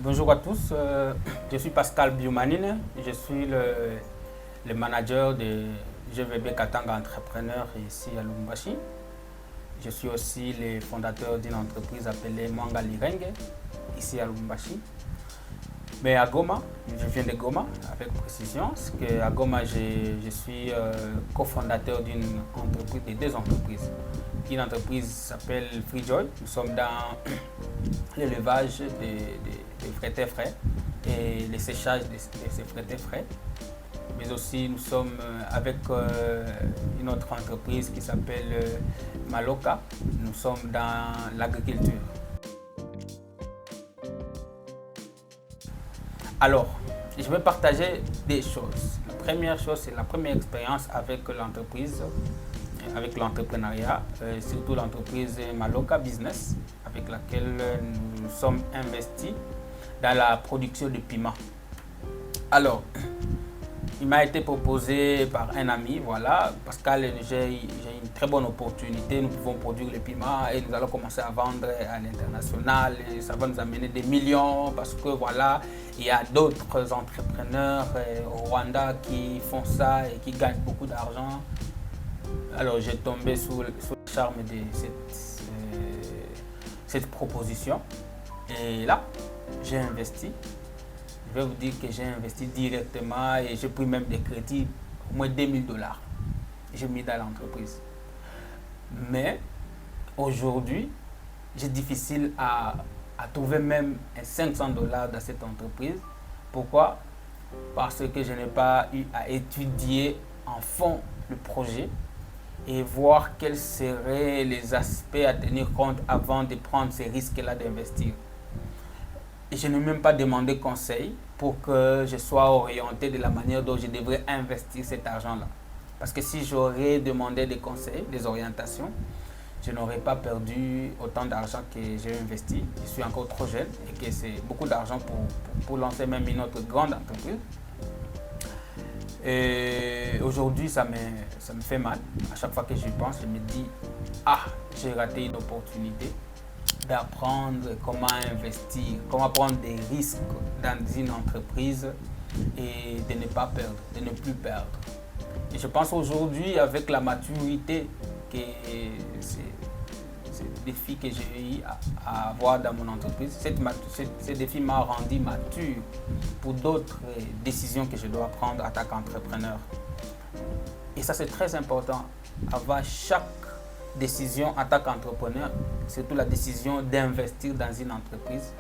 Bonjour à tous, je suis Pascal Bioumanine, je suis le manager de GVB Katanga Entrepreneur ici à Lubumbashi. Je suis aussi le fondateur d'une entreprise appelée Mangali Renge ici à Lubumbashi. Mais à Goma, je viens de Goma avec précision, parce qu'à Goma je suis cofondateur d'une entreprise, de deux entreprises. Une entreprise s'appelle FreeJoy, nous sommes dans l'élevage des frétés frais et le séchage de ces frétés frais. Mais aussi nous sommes avec une autre entreprise qui s'appelle Maloka, nous sommes dans l'agriculture. Alors, je vais partager des choses. La première chose, c'est la première expérience avec l'entreprise, avec l'entrepreneuriat, surtout l'entreprise Maloka Business, avec laquelle nous sommes investis dans la production de piments. Alors, il m'a été proposé par un ami, voilà, Pascal, j'ai une très bonne opportunité, nous pouvons produire les piments et nous allons commencer à vendre à l'international et ça va nous amener des millions parce que voilà, il y a d'autres entrepreneurs au Rwanda qui font ça et qui gagnent beaucoup d'argent. Alors j'ai tombé sous le charme de cette proposition et là, j'ai investi. Je vais vous dire que j'ai investi directement et j'ai pris même des crédits, au moins $2000. J'ai mis dans l'entreprise. Mais aujourd'hui, c'est difficile à trouver même $500 dans cette entreprise. Pourquoi? Parce que je n'ai pas eu à étudier en fond le projet et voir quels seraient les aspects à tenir compte avant de prendre ces risques-là d'investir. Et je n'ai même pas demandé conseil pour que je sois orienté de la manière dont je devrais investir cet argent-là. Parce que si j'aurais demandé des conseils, des orientations, je n'aurais pas perdu autant d'argent que j'ai investi. Je suis encore trop jeune et que c'est beaucoup d'argent pour lancer même une autre grande entreprise. Et aujourd'hui, ça me fait mal. À chaque fois que j'y pense, je me dis, ah, j'ai raté une opportunité d'apprendre comment investir, comment prendre des risques dans une entreprise et de ne pas perdre, de ne plus perdre. Et je pense aujourd'hui, avec la maturité que ces défis que j'ai eu à avoir dans mon entreprise, ce défi m'a rendu mature pour d'autres décisions que je dois prendre en tant qu'entrepreneur. Et ça, c'est très important. Avoir chaque décision en tant qu'entrepreneur, surtout la décision d'investir dans une entreprise,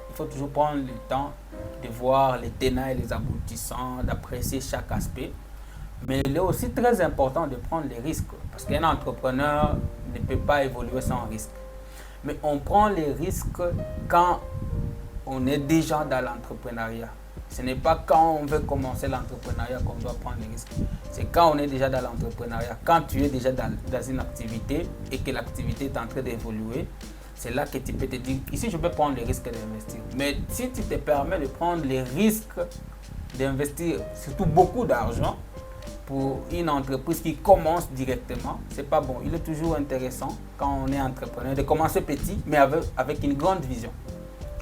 il faut toujours prendre le temps de voir les tenants et les aboutissants, d'apprécier chaque aspect. Mais il est aussi très important de prendre les risques, parce qu'un entrepreneur ne peut pas évoluer sans risque. Mais on prend les risques quand on est déjà dans l'entrepreneuriat. Ce n'est pas quand on veut commencer l'entrepreneuriat qu'on doit prendre les risques. C'est quand on est déjà dans l'entrepreneuriat, quand tu es déjà dans une activité et que l'activité est en train d'évoluer, c'est là que tu peux te dire, ici je peux prendre les risques d'investir. Mais si tu te permets de prendre les risques d'investir, surtout beaucoup d'argent, pour une entreprise qui commence directement, c'est pas bon. Il est toujours intéressant quand on est entrepreneur de commencer petit, mais avec une grande vision.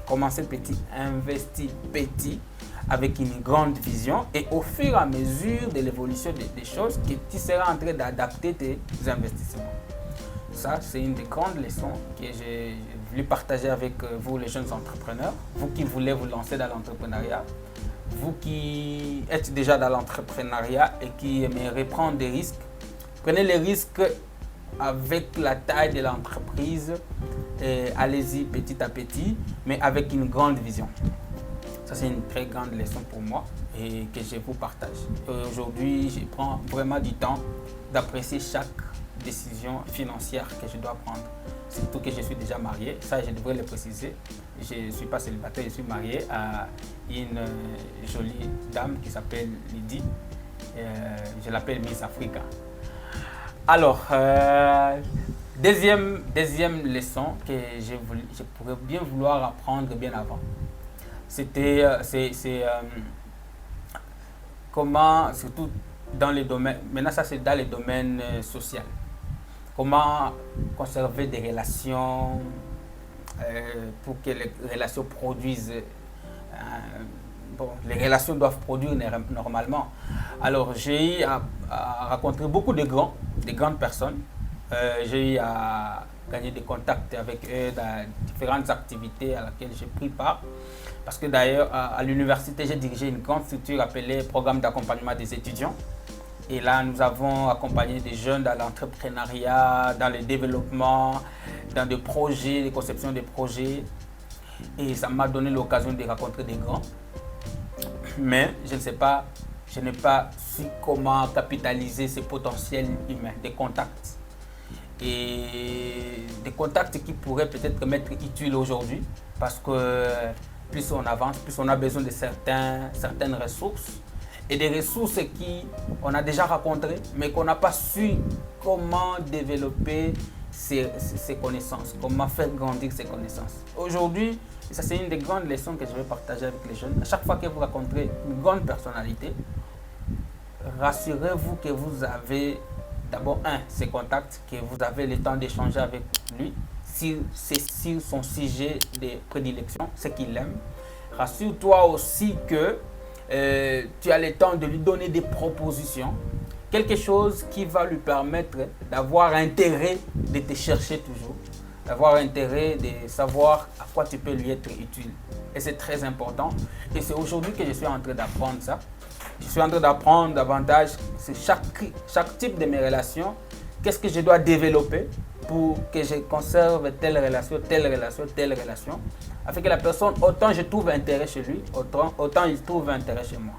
Commencer petit, investir petit, avec une grande vision et au fur et à mesure de l'évolution des choses que tu seras en train d'adapter tes investissements. Ça, c'est une des grandes leçons que j'ai voulu partager avec vous, les jeunes entrepreneurs, vous qui voulez vous lancer dans l'entrepreneuriat, vous qui êtes déjà dans l'entrepreneuriat et qui aimeriez prendre des risques. Prenez les risques avec la taille de l'entreprise, allez-y petit à petit, mais avec une grande vision. Ça, c'est une très grande leçon pour moi et que je vous partage. Aujourd'hui, je prends vraiment du temps d'apprécier chaque décision financière que je dois prendre. Surtout que je suis déjà marié, ça je devrais le préciser. Je ne suis pas célibataire, je suis marié à une jolie dame qui s'appelle Lydie. Je l'appelle Miss Africa. Alors, deuxième leçon que je pourrais bien vouloir apprendre bien avant. C'est comment, surtout dans les domaines, maintenant ça c'est dans les domaines sociaux, comment conserver des relations pour que les relations produisent Bon, les relations doivent produire normalement. Alors, j'ai eu à rencontrer beaucoup de grandes personnes. J'ai eu à gagner des contacts avec eux dans différentes activités à laquelle j'ai pris part. Parce que d'ailleurs, à l'université, j'ai dirigé une grande structure appelée Programme d'accompagnement des étudiants. Et là, nous avons accompagné des jeunes dans l'entrepreneuriat, dans le développement, dans des projets, des conceptions de projets. Et ça m'a donné l'occasion de rencontrer des grands. Mais je ne sais pas, je n'ai pas su comment capitaliser ces potentiels humains, des contacts. Et des contacts qui pourraient peut-être m'être utiles aujourd'hui. Parce que plus on avance, plus on a besoin de certaines ressources. Et des ressources qu'on a déjà rencontrées, mais qu'on n'a pas su comment développer ces connaissances, comment faire grandir ces connaissances. Aujourd'hui, ça c'est une des grandes leçons que je vais partager avec les jeunes. À chaque fois que vous rencontrez une grande personnalité, rassurez-vous que vous avez d'abord ces contacts, que vous avez le temps d'échanger avec lui, si c'est sur son sujet de prédilection, ce qu'il aime. Rassure-toi aussi que tu as le temps de lui donner des propositions, quelque chose qui va lui permettre d'avoir intérêt de te chercher toujours, d'avoir intérêt de savoir à quoi tu peux lui être utile. Et c'est très important. Et c'est aujourd'hui que je suis en train d'apprendre ça. Je suis en train d'apprendre davantage sur chaque type de mes relations. Qu'est-ce que je dois développer pour que je conserve telle relation, afin que la personne, autant je trouve intérêt chez lui, autant il trouve intérêt chez moi.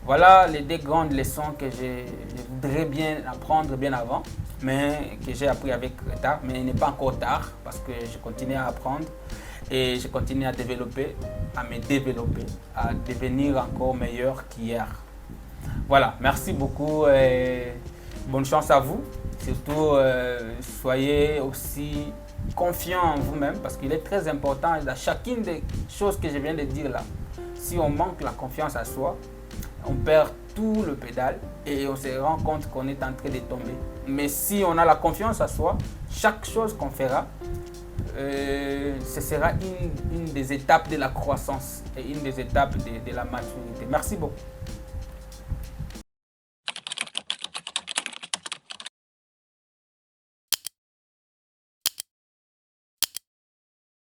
Voilà les deux grandes leçons que je voudrais bien apprendre bien avant, mais que j'ai appris avec retard. Mais il n'est pas encore tard parce que je continue à apprendre et je continue à me développer, à devenir encore meilleur qu'hier. Voilà, merci beaucoup et bonne chance à vous. Surtout, soyez aussi confiants en vous-même parce qu'il est très important dans chacune des choses que je viens de dire là. Si on manque la confiance à soi, on perd tout le pédale et on se rend compte qu'on est en train de tomber. Mais si on a la confiance à soi, chaque chose qu'on fera, ce sera une des étapes de la croissance et une des étapes de la maturité. Merci beaucoup.